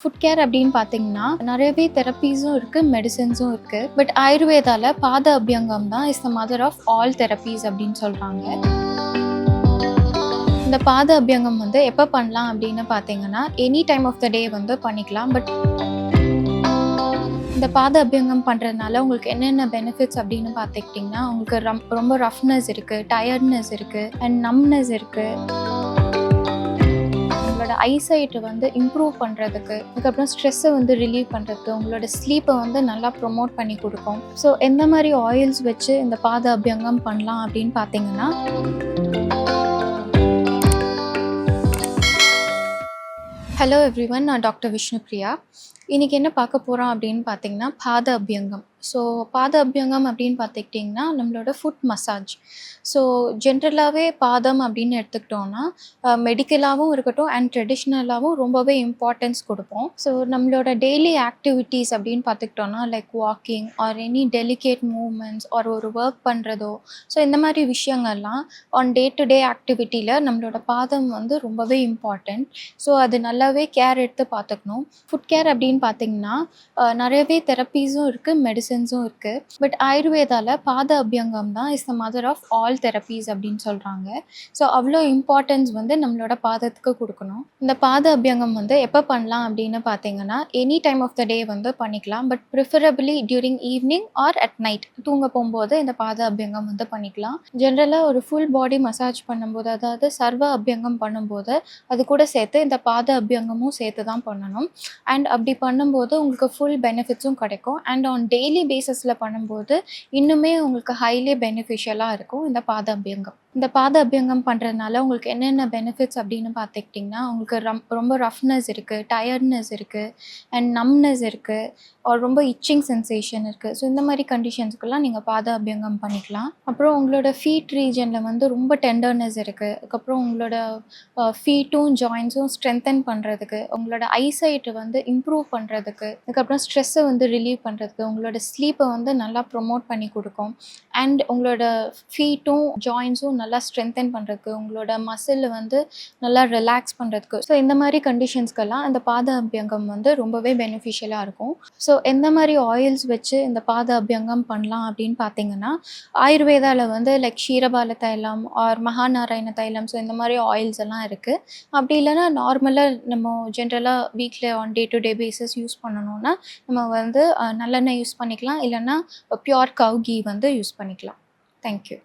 Food care அப்படின்னு பார்த்தீங்கன்னா, நெறையவே தெரப்பீஸும் இருக்கு, மெடிசின்ஸும் இருக்கு. பட் ஆயுர்வேதால பாத அபியங்கம் தான் is the mother of all therapies அப்படின்னு சொல்றாங்க. இந்த பாத அபியங்கம் வந்து எப்போ பண்ணலாம் அப்படின்னு பார்த்தீங்கன்னா, எனி டைம் ஆஃப் த டே வந்து பண்ணிக்கலாம். பட் இந்த பாத அபியங்கம் பண்ணுறதுனால உங்களுக்கு என்னென்ன பெனிஃபிட்ஸ் அப்படின்னு பார்த்துக்கிட்டிங்கன்னா, உங்களுக்கு ரொம்ப ரஃப்னஸ் இருக்குது, டயர்ட்னஸ் இருக்குது அண்ட் நம்னஸ் இருக்குது. உங்களோட ஐசைட்டை வந்து இம்ப்ரூவ் பண்ணுறதுக்கு, அதுக்கப்புறம் ஸ்ட்ரெஸ்ஸை வந்து ரிலீவ் பண்ணுறதுக்கு, உங்களோட ஸ்லீப்பை வந்து நல்லா ப்ரொமோட் பண்ணி கொடுக்கும். ஸோ எந்த மாதிரி ஆயில்ஸ் வச்சு இந்த பாத அபியங்கம் பண்ணலாம் அப்படின்னு பார்த்தீங்கன்னா, ஹலோ எவ்ரிவன், நான் டாக்டர் விஷ்ணுப்ரியா. இன்றைக்கி என்ன பார்க்க போகிறோம் அப்படின்னு பார்த்தீங்கன்னா, பாத அபியங்கம். ஸோ பாத அபியங்கம் அப்படின்னு பார்த்துக்கிட்டிங்கன்னா நம்மளோட ஃபுட் மசாஜ். ஸோ ஜென்ரலாகவே பாதம் அப்படின்னு எடுத்துக்கிட்டோன்னா மெடிக்கலாகவும் இருக்கட்டும் அண்ட் ட்ரெடிஷ்னலாகவும் ரொம்பவே இம்பார்ட்டன்ஸ் கொடுப்போம். ஸோ நம்மளோட டெய்லி ஆக்டிவிட்டீஸ் அப்படின்னு பார்த்துக்கிட்டோன்னா like walking or any delicate movements or ஒரு ஒர்க் பண்ணுறதோ, ஸோ இந்த மாதிரி விஷயங்கள்லாம் ஆன் டே டு டே ஆக்டிவிட்டியில் நம்மளோட பாதம் வந்து ரொம்பவே இம்பார்ட்டண்ட். ஸோ அது நல்லாவே கேர் எடுத்து பார்த்துக்கணும். ஃபுட் கேர் அப்படின்னு பார்த்தீங்கன்னா நிறையவே தெரப்பீஸும் இருக்குது, மெடிசன்ஸும் இருக்குது. பட் ஆயுர்வேதால பாத அபியங்கம் தான் is the mother of all therapies அப்படின்னு சொல்கிறாங்க. ஸோ அவ்வளோ இம்பார்ட்டன்ஸ் வந்து நம்மளோட பாதத்துக்கு கொடுக்கணும். இந்த பாத அபியங்கம் வந்து எப்போ பண்ணலாம் அப்படின்னு பார்த்தீங்கன்னா, எனி டைம் ஆஃப் த டே வந்து பண்ணிக்கலாம். But preferably during evening R at night தூங்க போகும்போது இந்த பாத அபியங்கம் வந்து பண்ணிக்கலாம். ஜென்ரலாக ஒரு ஃபுல் பாடி மசாஜ் பண்ணும்போது, அதாவது சர்வ அபியங்கம் பண்ணும்போது அது கூட சேர்த்து இந்த பாத அபியங்கமும் சேர்த்து தான் பண்ணணும். அண்ட் அப்படி பண்ணும்போது உங்களுக்கு ஃபுல் பெனிஃபிட்ஸும் கிடைக்கும். அண்ட் ஆன் டெய்லி பேசிஸில் பண்ணும்போது இன்னுமே உங்களுக்கு ஹைலி பெனிஃபிஷியலாக இருக்கும் இந்த பாத அபியங்கம். இந்த பாத அபியங்கம் பண்ணுறதுனால உங்களுக்கு என்னென்ன பெனிஃபிட்ஸ் அப்படின்னு பார்த்துக்கிட்டிங்கன்னா, உங்களுக்கு ரொம்ப ரஃப்னஸ் இருக்குது, டயர்ட்னஸ் இருக்குது அண்ட் நம்னஸ் இருக்குது, ரொம்ப இச்சிங் சென்சேஷன் இருக்குது. ஸோ இந்த மாதிரி கண்டிஷன்ஸ்க்கெல்லாம் நீங்கள் பாத அபியங்கம் பண்ணிக்கலாம். அப்புறம் உங்களோட ஃபீட் ரீஜனில் வந்து ரொம்ப டெண்டர்னஸ் இருக்குது, அதுக்கப்புறம் உங்களோட ஃபீட்டும் ஜாயின்ஸும் ஸ்ட்ரென்தன் பண்ணுறதுக்கு, உங்களோட ஐசைட்டை வந்து இம்ப்ரூவ் பண்ணுறதுக்கு, அதுக்கப்புறம் ஸ்ட்ரெஸ்ஸை வந்து ரிலீவ் பண்ணுறதுக்கு, உங்களோட ஸ்லீப்பை வந்து நல்லா ப்ரொமோட் பண்ணி கொடுக்கும். அண்ட் உங்களோட ஃபீட்டும் ஜாயின்ஸும் நல்லா ஸ்ட்ரென்தன் பண்ணுறதுக்கு, உங்களோட மசில் வந்து நல்லா ரிலாக்ஸ் பண்ணுறதுக்கு, ஸோ இந்த மாதிரி கண்டிஷன்ஸ்க்கெல்லாம் இந்த பாத அபியங்கம் வந்து ரொம்பவே பெனிஃபிஷியலாக இருக்கும். ஸோ எந்த மாதிரி ஆயில்ஸ் வச்சு இந்த பாத அபியங்கம் பண்ணலாம் அப்படின்னு பார்த்தீங்கன்னா, ஆயுர்வேதாவில் வந்து லைக் க்ஷீரபால தைலம் ஆர் மகாநாராயண தைலம், ஸோ இந்த மாதிரி ஆயில்ஸ் எல்லாம் இருக்குது. அப்படி இல்லைன்னா நார்மலாக நம்ம ஜென்ரலாக வீட்டில் on day to day basis use பண்ணணுன்னா நம்ம வந்து நல்லெண்ணெய் யூஸ் பண்ணிக்கலாம், இல்லைன்னா பியோர் கவ் கீ வந்து யூஸ் பண்ணிக்கலாம். தேங்க்யூ.